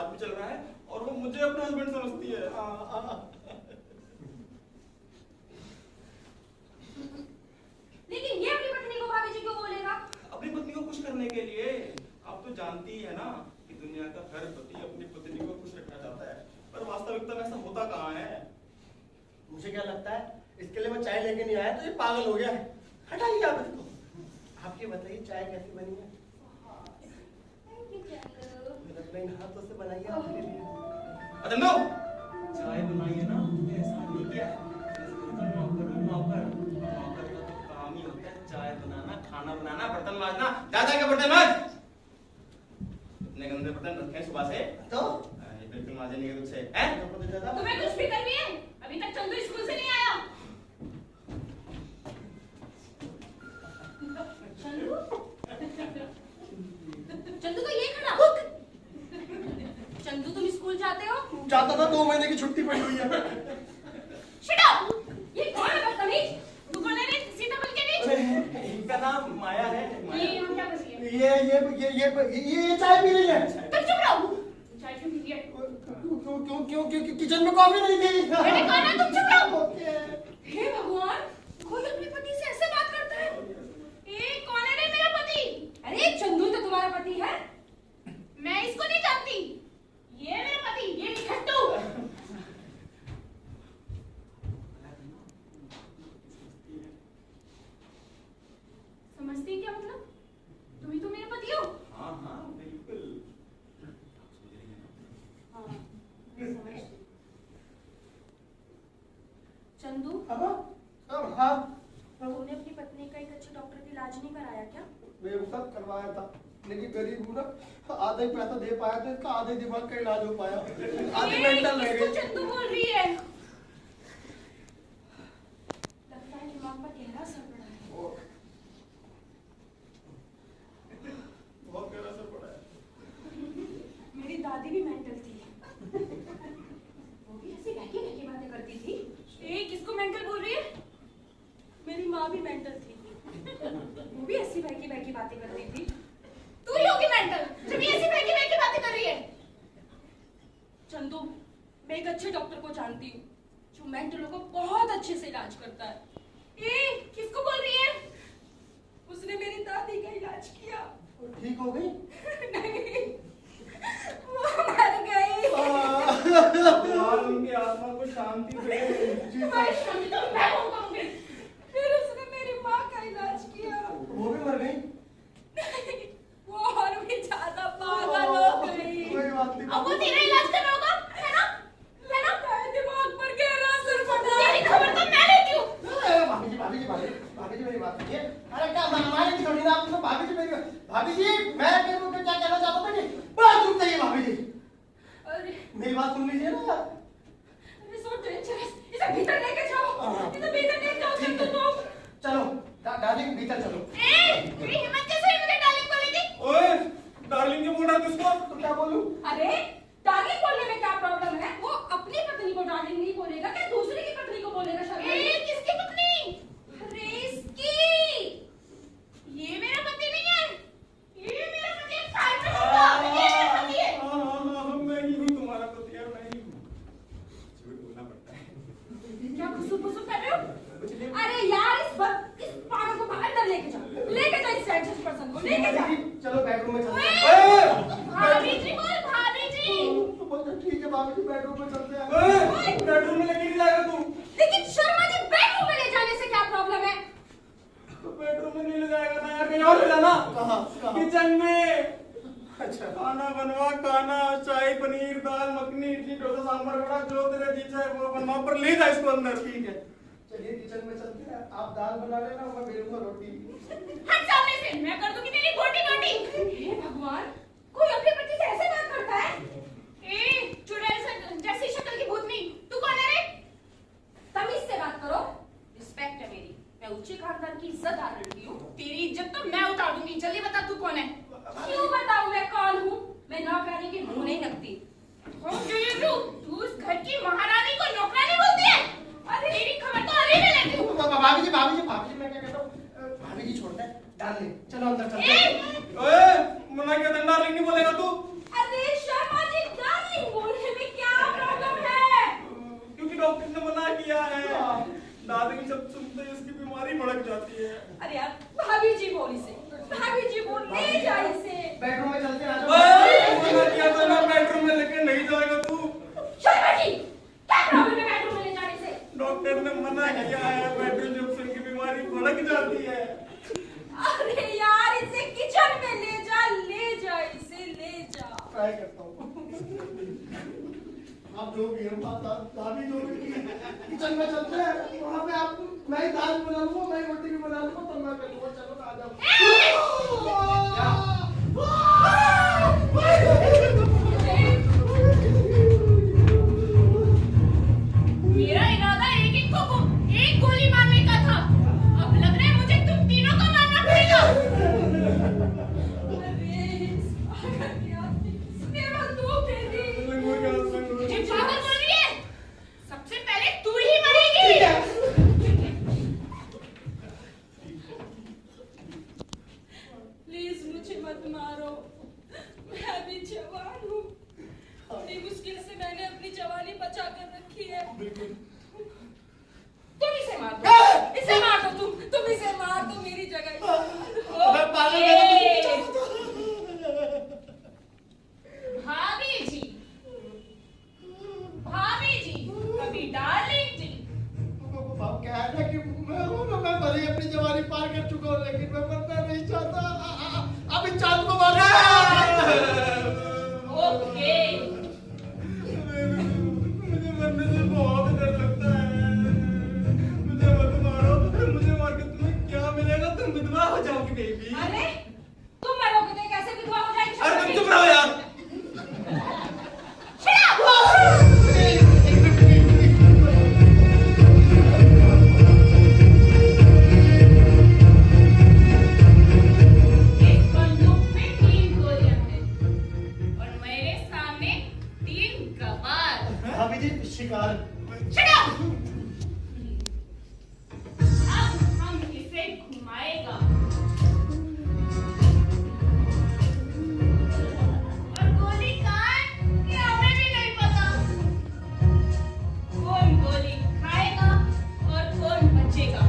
साथ भी चल रहा है और वो मुझे अपना हस्बैंड समझती है। लेकिन ये अपनी पत्नी को भाभी जी क्यों बोलेगा? अपनी पत्नी को खुश करने के लिए। आप तो जानती ही है ना कि दुनिया का हर पति अपनी पत्नी को खुश रखना चाहता है, पर वास्तविकता में ऐसा होता कहाँ है? मुझे क्या लगता है, इसके लिए मैं चाय लेके नहीं आया तो ये पागल हो गया है। हटाइए आप इसको। आप ये बताइए चाय कैसी बनी है? अपने इन हाथों से बनाइए आपके लिए। अदंदो, चाय बनाई है ना, ऐसा नहीं किया। नौकर का तो काम ही होता है चाय बनाना, खाना बनाना, बर्तन मांजना। दादा के बर्तन मांज। इतने गंदे बर्तन रखे हैं सुबह से। तो ये बिल्कुल मांजे नहीं है तुझसे, हैं? तुम्हें कुछ फिक्र भी है? अभी तक चंदू स्कूल से नहीं आया। चंदू? चंदू तो ये खड़ा। चंदू तुम स्कूल जाते हो? जाता था, 2 महीने की छुट्टी पड़ी हुई है। Shut up! ये कौन है बदतमीज? तू कौन है रे? सीधा बोल के नहीं। इनका नाम माया है। ये हम क्या कर रही है? ये चाय पी रही है। तुम चुप रहो। चाय क्यों पी रही है? क्यों किचन में कॉफी नहीं थी। मैंने कहा ना तुम चुप रहो। हे भगवान, कोई अपने पति से ऐसे बात करता है? ए कौन है रे मेरा पति? अरे चंदू तो तुम्हारा पति है। मैं इसको नहीं जानती। ये मेरा पति, ये निखट्टू। समझती क्या मतलब? तुम ही तो मेरे पति हो। हाँ हाँ बिल्कुल। हाँ, समझ। चंदू, हाँ तुमने अपनी पत्नी का एक अच्छे डॉक्टर का इलाज नहीं कराया क्या? मैं सब करवाया था, लेकिन गरीब हूँ ना, आधा ही पैसा दे पाया तो इसका आधे दिमाग का इलाज हो पाया, आधे मेंटल रह इसको गई। चंदू बोल रही है। लगता है दिमाग पर गहरा असर पड़ा है। बहुत गहरा असर पड़ा है। मेरी दादी भी मेंटल थी। वो भी ऐसी बहकी बहकी बातें करती थी। ए किसको मेंटल बोल रही है? मेरी माँ भी मेंटल थी। वो भी ऐसी बहकी बहकी बातें करती थी। तू ही होगी मेंटल जब ये ऐसी बहकी बहकी बातें कर रही है। चंदू, मैं एक अच्छे डॉक्टर को जानती हूँ जो मेंटलों को बहुत अच्छे से इलाज करता है। ए किसको बोल रही है? उसने मेरी दादी का इलाज किया। ठीक हो गई? नहीं, वो मर गई। भगवान उनकी आत्मा को शांति दे। तुम्हारी शांति तो मैं होंगी। फिर उसने मेरी माँ का इलाज किया। वो भी मर गई? नहीं, वो और भी ज्यादा पागल हो गई। कोई बात नहीं। अब वो तेरा इलाज कर रहा होगा, है ना? है ना? तेरे दिमाग पर गहरा असर पड़ा। तेरी खबर तो मैं लेती हूँ। भाभी जी मेरी बात सुनिए। अरे क्या हमारी भी थोड़ी ना, आप तो भाभी जी मेरी भाभी जी, मैं क्या कहना चाहता था कि बात रुक जाइए भाभी जी। अरे मेरी बात सुन लीजिए ना। अरे सो डेंजरस। इसे भीतर लेके जाओ। इसे भीतर लेके जाओ चंदू को। चलो डार्लिंग भीतर चलो। तेरी हिम्मत कैसे हुई मुझे डार्लिंग बोलेगी? ओए, डार्लिंग क्यों बोल रहा है किसको? तो क्या बोलूं? अरे डार्लिंग बोलने में क्या प्रॉब्लम है? वो अपनी पत्नी को डार्लिंग नहीं बोलेगा क्या दूसरे की पत्नी को बोलेगा? शर्मा किसकी पत्नी? अरे इसकी। ये मेरा पति नहीं है। ये मेरा पति है। साइड में खड़ा। ये मेरा पति है। मैं ही हूँ तुम्हारा पति यार, मैं ही हूँ। झूठ बोलना पड़ता है। क्या खुशू कर रहे हो? अरे यार इस पागल को अंदर लेके जाओ। लेके जाओ इस सेक्स पर्सन को लेके जाओ। चलो बेडरूम में चलते हैं। भाभी जी बोल भाभी जी। तो बोलते ठीक है भाभी जी बेडरूम में चलते हैं। बेडरूम में लेके नहीं जाएगा तू? लेकिन शर्मा जी बेडरूम में ले जाने से क्या प्रॉब्लम है? तो बेडरूम में नहीं ले जाएगा ना यार, कहीं और ले जाना। कहाँ? किचन में। अच्छा खाना बनवा, खाना, शाही पनीर, दाल मखनी, इडली, डोसा, सांभर, वड़ा, जो तेरा जी चाहे वो बनवा, पर ले जा इसको अंदर। ठीक है, चलिए किचन में चलते हैं। आप दाल बना लेना, मैं बेलूंगा रोटी। हट सामने से, मैं कर दूंगी तेरी बोटी बोटी। हे भगवान, कोई अपने पति से ऐसे बात करता है? ए चुड़ैल जैसी शक्ल की भूतनी, तू कौन है रे? तमीज से बात करो। रिस्पेक्ट है मेरी, मैं ऊंचे खानदान की इज्जतदार लड़की हूँ। तेरी इज्जत तो मैं उतार दूंगी। जल्दी बता तू कौन है? क्यों बताऊं मैं कौन हूँ? मैं नौकरानी के मुंह नहीं लगती। तू उस घर की महारानी को नौकरानी बोलती है? अरे तेरी खबर तो अभी मैं लेती हूँ। भाभी जी मैं क्या कहता हूँ, भाभी जी छोड़ते हैं, डार्लिंग चलो अंदर चलते हैं। ओए, मना क्या था? डार्लिंग नहीं बोलेगा तू? अरे शर्मा जी आप जो भी हैं भाभी जो भी किचन में चलते हैं वहाँ पे आप मैं ही दाल बना लूँगा मैं रोटी भी बना लूँगा तो मैं करूँगा चलो आ जाओ मेरा इरादा एक गोली मारने का था। अब लग रहा है मुझे तुम तीनों को मारना पड़ेगा। मुझे पागल बोल रही है? सबसे पहले तू ही मरेगी। प्लीज मुझे मत मारो, मैं अभी जवान हूँ। बड़ी मुश्किल से मैंने अपनी जवानी बचा कर रखी है। तुम इसे मार दो, इसे मार दो, तुम इसे मार दो मेरी जगह। भाभी जी, अभी डार्लिंग जी। क्या है ना कि मैं भले ही अपनी जवानी पार कर चुका हूँ लेकिन मैं मरना नहीं चाहता। अभी चांद को मारना। ओके। मुझे मरने से बहुत डर लगता है। मुझे मत मारो, मुझे मार के तुम्हें क्या मिलेगा? तुम विधवा हो जाओगी बेबी। अरे तुम मरोगे तो कैसे विधवा हो जाएगी? अरे तुम चुप रहो यार। इस बंदूक में 3 गोलियां हैं और मेरे सामने 3 गवार। भाभी जी शिकार। Shut up! अब हम इसे घुमाएगा और गोली कहाँ है ये हमें भी नहीं पता। कौन गोली खाएगा और कौन बचेगा?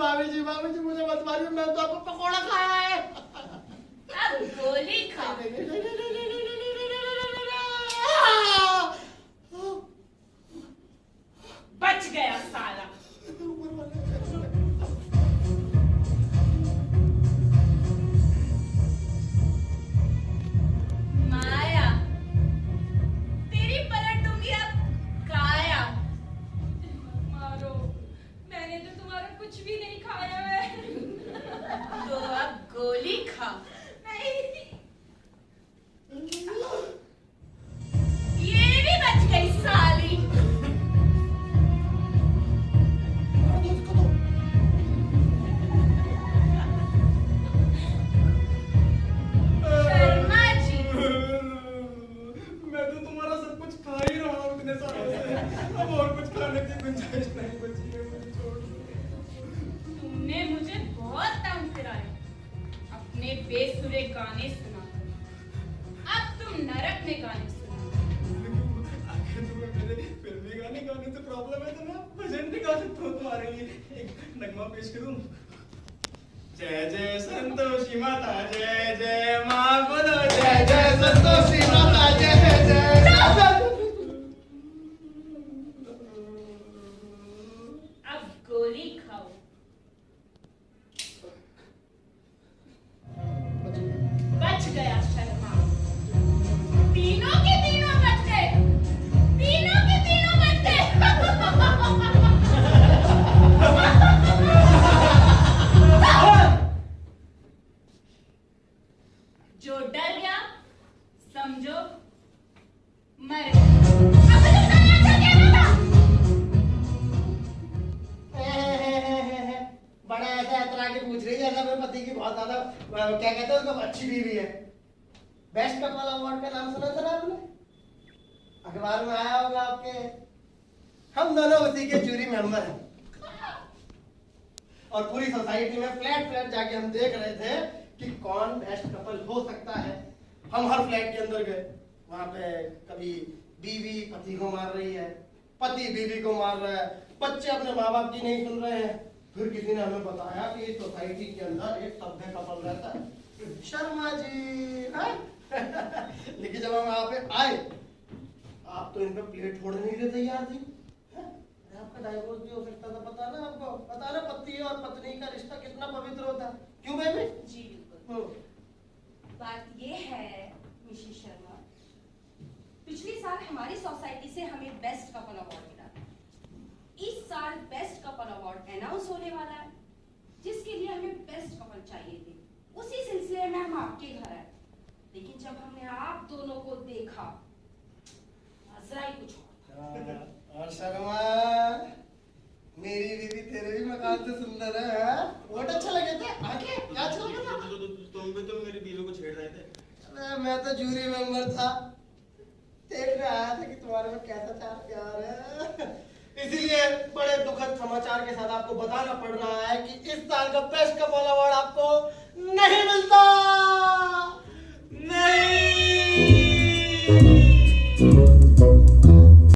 भाभी जी मुझे मत मारिए मैं तो आपको पकौड़ा खाया है। अब गोली खा। बच गया साला। माया तेरी पलट दूंगी अब काया। मारो, मैंने तो तुम्हारा कुछ भी नहीं खाया है। तो अब गोली खा। नहीं, ये भी बच गई साली। शर्मा जी, मैं तो तुम्हारा सब कुछ खा ही रहा हूँ इतने सालों से। अब और कुछ खाने की गुंजाइश नहीं बची है। मुझे छोड़ दो। तुमने मुझे बहुत तंग कराया अपने बेसुरे गाने सुनाकर। अब तुम नरक में गाने सुना। आखिर तुम्हें मेरे फिल्मी गाने गाने से प्रॉब्लम है तो मैं भजन भी गा सकता हूँ तुम्हारे लिए। एक नगमा पेश करूँ। जय जय संतोषी माता जय जय माँ बोलो जय जय संतोषी माता जय जय। अब गोली खाओ। बच गया शर्मा। तीनों के तीनों बच गए। तीनों के तीनों बच गए। जो डर गया समझो मर गया। अब तो तुमने अच्छा कहना था। बड़ा ऐसा इतरा के पूछ रही है जैसा मेरे पति की बहुत ज्यादा क्या कहते हैं उसको अच्छी बीवी है। बेस्ट कपल अवार्ड का नाम सुना था ना आपने? अखबार में आया होगा आपके। हम दोनों उसी के जूरी मेंबर हैं और पूरी सोसाइटी में फ्लैट फ्लैट जाके हम देख रहे थे कि कौन बेस्ट कपल हो सकता है। हम हर फ्लैट के अंदर गए, वहां पे कभी बीवी पति को मार रही है, पति बीवी को मार रहा है, बच्चे अपने माँ बाप की नहीं सुन रहे हैं। फिर किसी ने हमें बताया कि इस सोसाइटी के अंदर एक सभ्य कपल रहता है, शर्मा जी। हाँ? लेकिन जब हम वहां पे आए आप तो इन पे प्लेट छोड़ने के लिए तैयार थी। हैं? अरे आपका डाइवोर्स भी हो सकता था, पता ना आपको? पता ना पति और पत्नी का रिश्ता कितना पवित्र होता है, क्यों बेबी? जी बिल्कुल। बात ये है मिसेस शर्मा, पिछले साल हमारी सोसाइटी से हमें बेस्ट कपल अवार्ड मिला था। इस साल बेस्ट कपल अवार्ड अनाउंस होने वाला है, जिसके लिए हमें बेस्ट कपल चाहिए थे। उसी सिलसिले में हम आपके घर आए, लेकिन जब हमने आप दोनों को देखा, नजरा ही कुछ और था। और शर्मा, मेरी बीवी तेरे भी मकान से सुंदर है, हाँ? बहुत अच्छा लगे थे। आगे क्या अच्छा लगा था? तुम भी तो मेरी बीवी को छेड़ रहे थे। अरे मैं तो जूरी मेंबर था, देखने आया था कि तुम्हारे में कैसा था प्यार है। इसीलिए बड़े दुखद समाचार के साथ आपको बताना पड़ रहा है कि इस साल का बेस्ट कपल अवार्ड आपको नहीं मिलता। नहीं